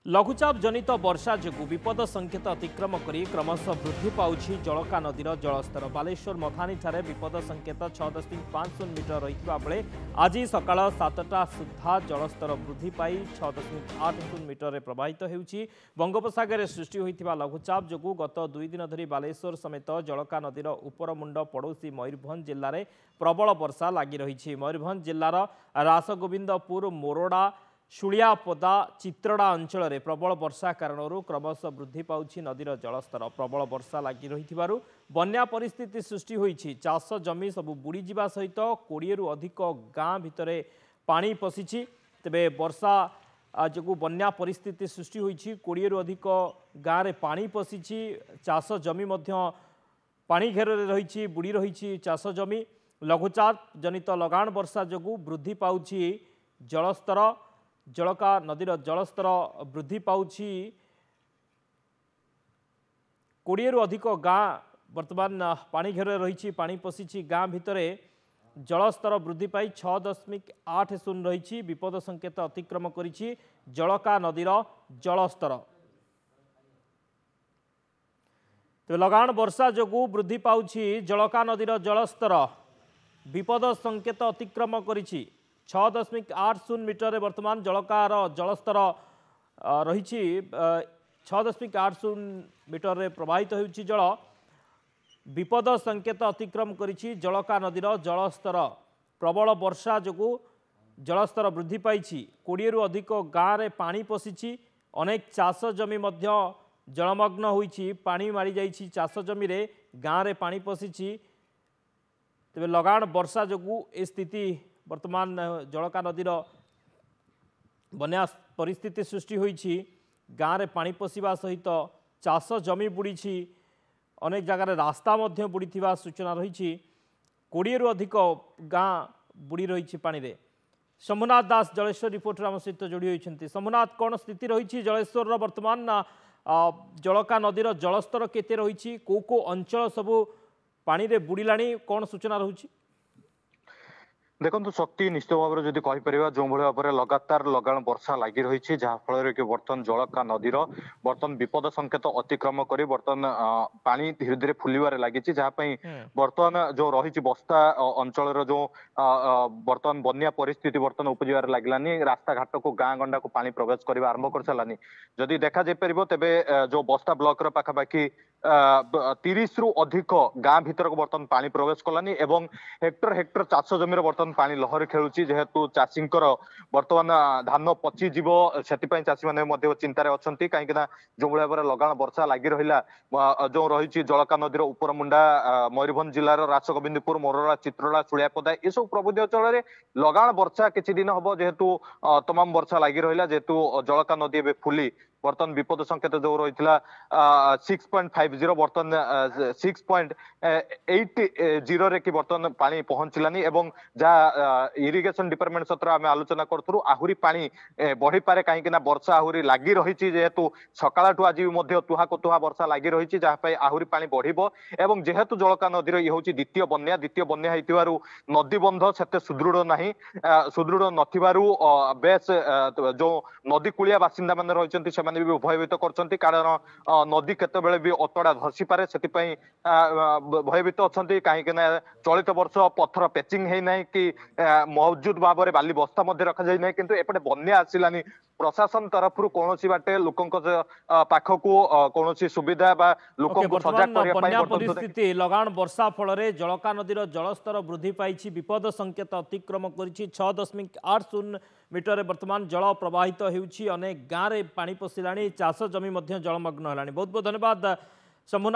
लघुचाप जनित वर्षा जो विपद संकेत अतिक्रम कर क्रमश वृद्धि पाउछि जलका नदीर जलस्तर। बालेश्वर मथानी ठारे विपद संकेत 6.50 मीटर रही बेले आज सकाळ 7टा सुधा जलस्तर वृद्धि पाई 6.80 मीटर प्रवाहित होउछि। बंगोपसागर सृष्टि होइथिबा लघुचाप जो गत 2 दिन धरी बालेश्वर समेत जलका नदीर उपरमुंड पड़ोशी मयूरभंज जिले में प्रबल वर्षा लगी रही। मयूरभंज जिलार रासगोविंदपुर मोरडा शुलियापदा चित्रड़ा अंचल में प्रबल वर्षा कारण क्रमश वृद्धि पाउछि नदीर जलस्तर। प्रबल वर्षा लगी रही बन्या परिस्थिति सृष्टि होइछि। चाष जमी सबु बुड़ी जिबा सहित 20 रु अधिक गाँ भितर पानी पशिछि। तेबे वर्षा जो बन्या परिस्थिति सृष्टि होइछि 20 रु अधिक गाँ रे पानी पशिछि। चाष जमी मध्य पानी घेर रही बुड़ी रही चाष जमी। लघुचाप जनित लगाण वर्षा जो वृद्धि पाउछि जलस्तर। जलका नदीर जलस्तर वृद्धि पाउछि 20 रु अधिक गाँ वर्तमान पानी घेर रही पानी पशिछि। गाँ भितर जलस्तर वृद्धि पाई 6.80 रही विपद संकेत अतिक्रम करिछि जलका नदीर जलस्तर। तो लगाण वर्षा जो वृद्धि पाउछि जलका नदीर जलस्तर विपद संकेत अतिक्रम करिछि 6.80 मीटर वर्तमान जलकार जलस्तर रही 6.80 मीटर प्रवाहित होउछि जल। विपद संकेत अतिक्रम करिछि जलका नदीर जलस्तर। प्रबल वर्षा जो जलस्तर वृद्धि पाई 20 रु अधिक गाँ रे पानी पशिछि। अनेक चाष जमी मध्य जलमग्न होइछि। पानी मारी जाइछि चाष जमी रे गाँ रे पानी पशिछि। तेबे लगाण वर्षा जो ए स्थिति वर्तमान जलका नदीर बन्या परिस्थिति सृष्टि होइछि। गाँ रे पानी पशिबा सहित चाष जमी बुड़ीछि। अनेक जगार रास्ता मध्य बुड़ीथिबा सूचना रही। 20 रु अधिक गाँ बुड़ी रही पानी रे। शंभुनाथ दास जलेश्वर रिपोर्टर आम सहित जोड़ी होइछन्ति। शंभुनाथ कौन स्थिति रही जलेश्वर वर्तमान जलका नदीर जलस्तर केते रही को अंचल सबू पानी रे बुड़ीलाणी कौन सूचना रही? देखो शक्ति निश्चित भाव में जदि कहीपर जो भाव में लगातार लगाण वर्षा लगी रही जहाँफल कि बर्तमान जलका नदीर बर्तमान विपद संकेत अतिक्रम कर बर्तमान पानी धीरे धीरे फुलबार लगी जहाँपाई बर्तमान जो रही बस्ता अंचल जो बर्तमान बन्या परिस्थिति बर्तमान उपजार लगलानी। रास्ता घाट को गाँ गंडा को पानी प्रवेश करने आरंभ कर सारानी। जदि देखा जापर तेबे जो बस्ता ब्लॉक पाखापाखि 30 रु अधिक गाँ भीतर को बर्तमान पानी प्रवेश कलानी एवं हेक्टर हेक्टर चाष जमी बर्तमान पानी लहरी खेलुची। जेहेतु चाषी बर्तमान धान पचि जीव से चाषी मैंने चिंतार अच्छा कहीं जो भाव में लगाण वर्षा लगी रहा जो रही जलका नदीर उपरमुंडा मयूरभंज जिलार रासगोविंदपुर मोरड़ा चित्रड़ा शुलियापदा ये सब प्रबुद्ध अंचल में लगाण वर्षा किसी दिन हम जेहेतु तमाम वर्षा लगी रहा जेहेतु जलका नदी ए फुली बर्तमान विपद संकेत जो रही 6.50 बर्तमान 6.80 रे कि बर्तमान पानी पहुंचलानी एवं जहाँ इरिगेशन डिपार्टमेंट सत्र आम आलोचना करूँ आहरी पानी बढ़ी पारे कहीं वर्षा आहरी लगी रही जेहेतु सकाळ आज भी तुहा को तुहा वर्षा लगी रही जहाँपाई आहरी पानी बढ़िबो एवं जेहेतु जलका नदीर ये हूँ द्वितीय बन्या होइतिबारु नदी बंध से सुदृढ़ नहीं सुदृढ़ नथिबारु बेस जो नदी कूलिया बासिंदा मैंने रही भी भयभीत करछंती कारण नदी केतेबेले भी अतड़ा धसी पारे से भयभीत अच्छा कहीं चलित वर्ष पत्थर पेचिंग है ना कि मौजूद भाव में बाली बस्ता रखा जाए ना किंतु एपटे बन्या आसिलानी। प्रशासन तरफ कौन बाटे लोकों पाखक कौन सुविधा लोक सजग परिस्थिति लगाण वर्षा फल जलका नदीर जलस्तर वृद्धि पाई विपद संकेत अतिक्रम कर 6.80 मीटर वर्तमान जल प्रवाहित होउछि। अनेक गाँव में पानी पशिलाणी चाष जमी जलमग्न है। बहुत बहुत धन्यवाद शंभुनाथ।